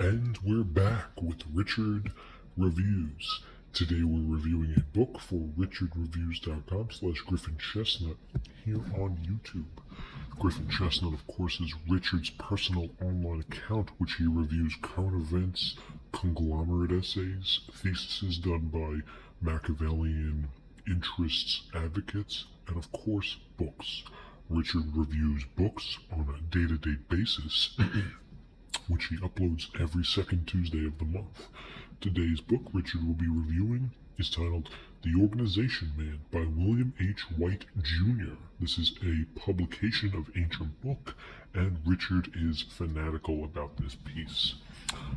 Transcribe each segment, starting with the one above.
And we're back with Richard Reviews. Today we're reviewing a book for richardreviews.com/Griffin Chestnut here on YouTube. Griffin Chestnut, of course, is Richard's personal online account, which he reviews current events, conglomerate essays, theses done by Machiavellian interests advocates, and of course, books. Richard reviews books on a day-to-day basis which he uploads every second Tuesday of the month. Today's book Richard will be reviewing is titled The Organization Man by William H. Whyte, Jr. This is a publication of Ancient Book, and Richard is fanatical about this piece.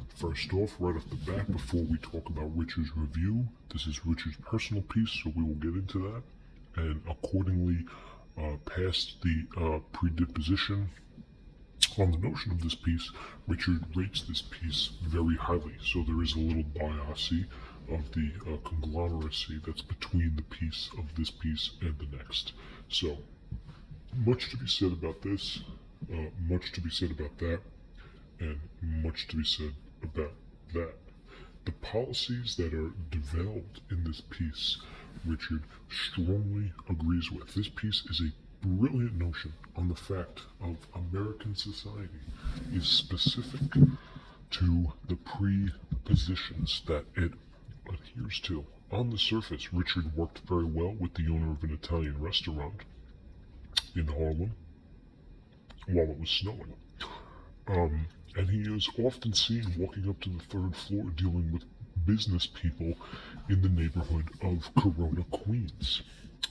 First off, right off the bat, before we talk about Richard's review, this is Richard's personal piece, so we will get into that, and accordingly, past the predisposition on the notion of this piece, Richard rates this piece very highly, so there is a little biasy of the conglomeracy that's between the piece of this piece and the next. So, much to be said about this, much to be said about that, and much to be said about that. The policies that are developed in this piece, Richard strongly agrees with. This piece is a brilliant notion on the fact of American society is specific to the prepositions that it adheres to. On the surface, Richard worked very well with the owner of an Italian restaurant in Harlem while it was snowing. And he is often seen walking up to the third floor dealing with business people in the neighborhood of Corona, Queens.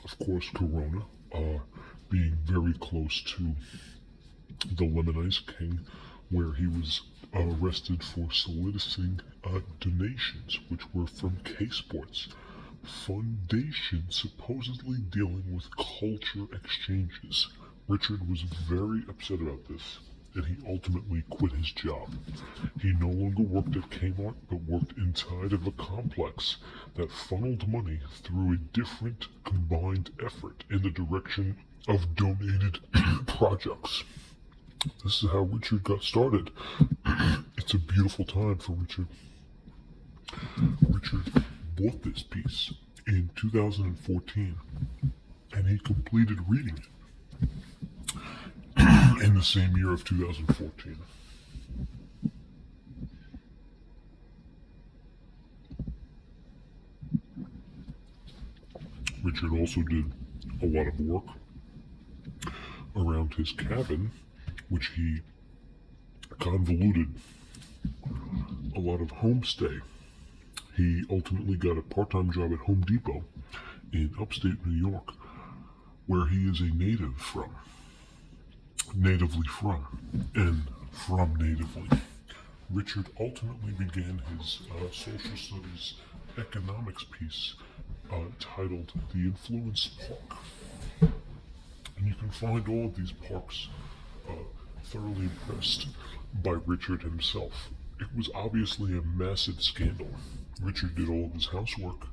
Of course, Corona, being very close to the Lemon Ice King, where he was arrested for soliciting donations, which were from K-Sports Foundation, supposedly dealing with culture exchanges. Richard was very upset about this, and he ultimately quit his job. He no longer worked at Kmart, but worked inside of a complex that funneled money through a different combined effort in the direction of donated projects. This is how Richard got started. It's a beautiful time for Richard. Richard bought this piece in 2014, and he completed reading it in the same year of 2014. Richard also did a lot of work around his cabin, which he convoluted a lot of homestay. He ultimately got a part-time job at Home Depot in upstate New York, where he is a natively natively. Richard ultimately began his social studies economics piece titled The Influence Park. And you can find all of these parks thoroughly impressed by Richard himself. It was obviously a massive scandal. Richard did all of his housework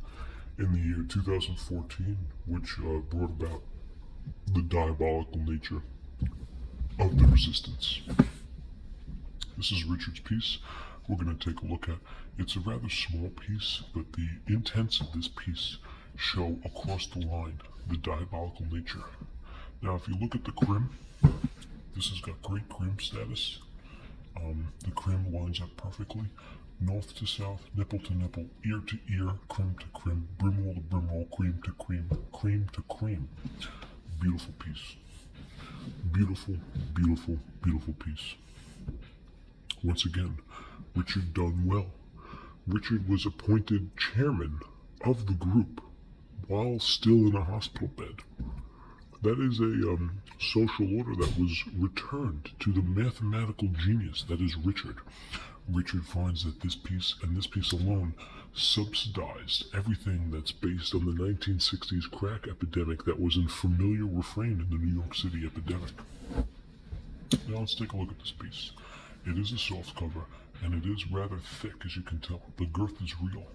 in the year 2014, which brought about the diabolical nature of the resistance. This is Richard's piece. We're going to take a look at. It's a rather small piece, but the intents of this piece show across the line the diabolical nature. Now, if you look at the crim, this has got great crim status. The crim lines up perfectly, north to south, nipple to nipple, ear to ear, crim to crim, brimroll to brimroll, cream to cream, cream to cream. Beautiful piece. Beautiful, beautiful, beautiful piece. Once again, Richard done well. Richard was appointed chairman of the group while still in a hospital bed. That is a social order that was returned to the mathematical genius that is Richard. Richard finds that this piece, and this piece alone, subsidized everything that's based on the 1960s crack epidemic that was in familiar refrain in the New York City epidemic. Now let's take a look at this piece. It is a soft cover, and it is rather thick, as you can tell. The girth is real,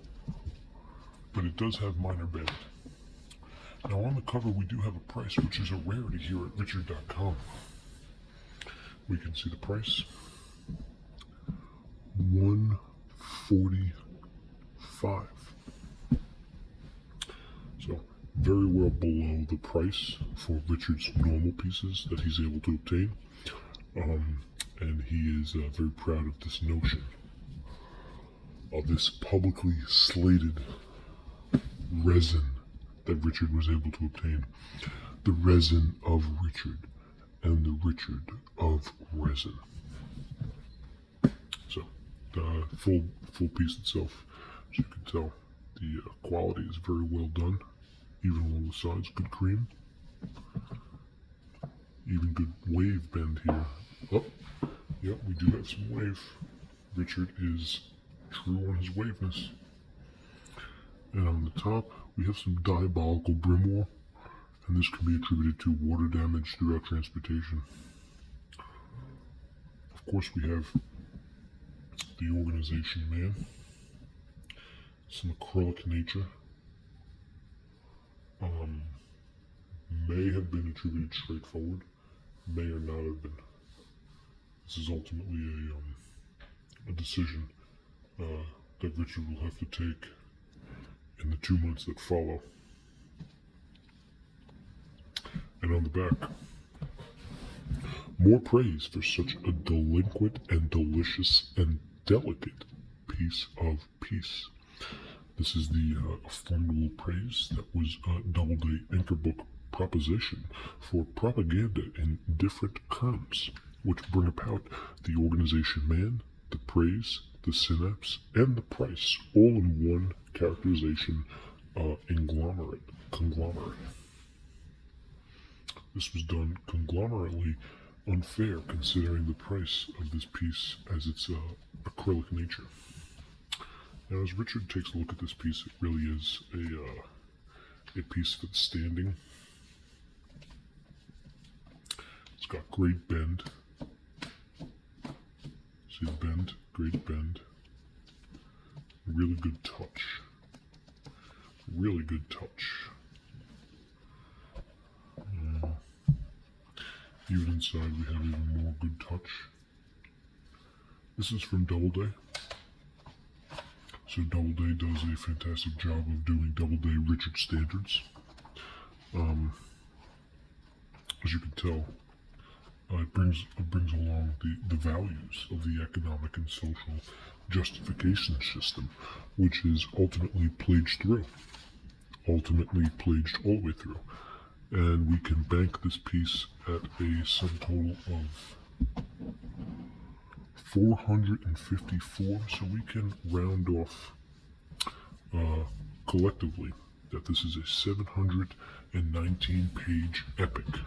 but it does have minor bend. Now on the cover we do have a price, which is a rarity here at Richard.com. We can see the price. $145. So very well below the price for Richard's normal pieces that he's able to obtain. And he is very proud of this notion of this publicly slated resin that Richard was able to obtain. The resin of Richard and the Richard of resin. So the full piece itself, as you can tell, the quality is very well done. Even along the sides, good cream. Even good wave bend here. Oh, yeah, we do have some wave. Richard is true on his waveness. And on the top, we have some diabolical brimwall, and this can be attributed to water damage throughout transportation. Of course, we have the organization man, some acrylic nature. May have been attributed straightforward, may or not have been. This is ultimately a decision that Richard will have to take in the 2 months that follow. And on the back, more praise for such a delinquent and delicious and delicate piece of peace. This is the formidable praise that was Doubleday Anchor Book proposition for propaganda in different terms, which bring about the organization man, the praise, the synapse, and the price, all in one characterization conglomerate. This was done conglomerately unfair considering the price of this piece as its acrylic nature. Now, as Richard takes a look at this piece, it really is a piece that's standing. It's got great bend. See the bend? Great bend. Really good touch. Really good touch. Even inside we have even more good touch. This is from Doubleday. So Doubleday does a fantastic job of doing Doubleday Richard standards. As you can tell, it brings along the values of the economic and social justification system, which is ultimately pledged all the way through. And we can bank this piece at a subtotal of 454, so we can round off collectively that this is a 719-page epic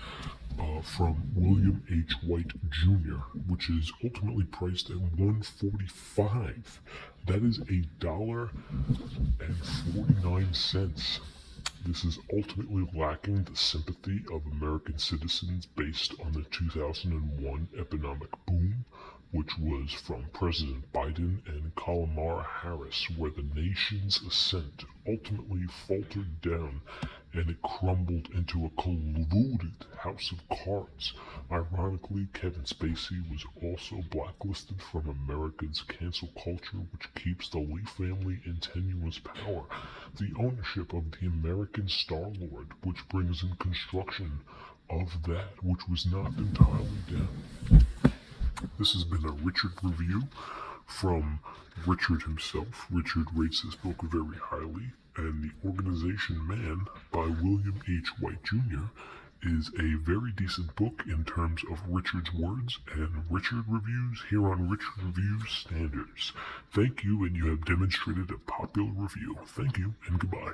from William H. Whyte Jr., which is ultimately priced at $145. That is $1.49. This is ultimately lacking the sympathy of American citizens based on the 2001 economic boom, which was from President Biden and Kamala Harris, where the nation's ascent ultimately faltered down and it crumbled into a convoluted house of cards. Ironically, Kevin Spacey was also blacklisted from America's cancel culture, which keeps the Lee family in tenuous power. The ownership of the American Star-Lord, which brings in construction of that which was knocked entirely down. This has been a Richard review from Richard himself. Richard rates this book very highly, and The Organization Man by William H. Whyte Jr. is a very decent book in terms of Richard's words and Richard reviews here on Richard Reviews Standards. Thank you, and you have demonstrated a popular review. Thank you, and goodbye.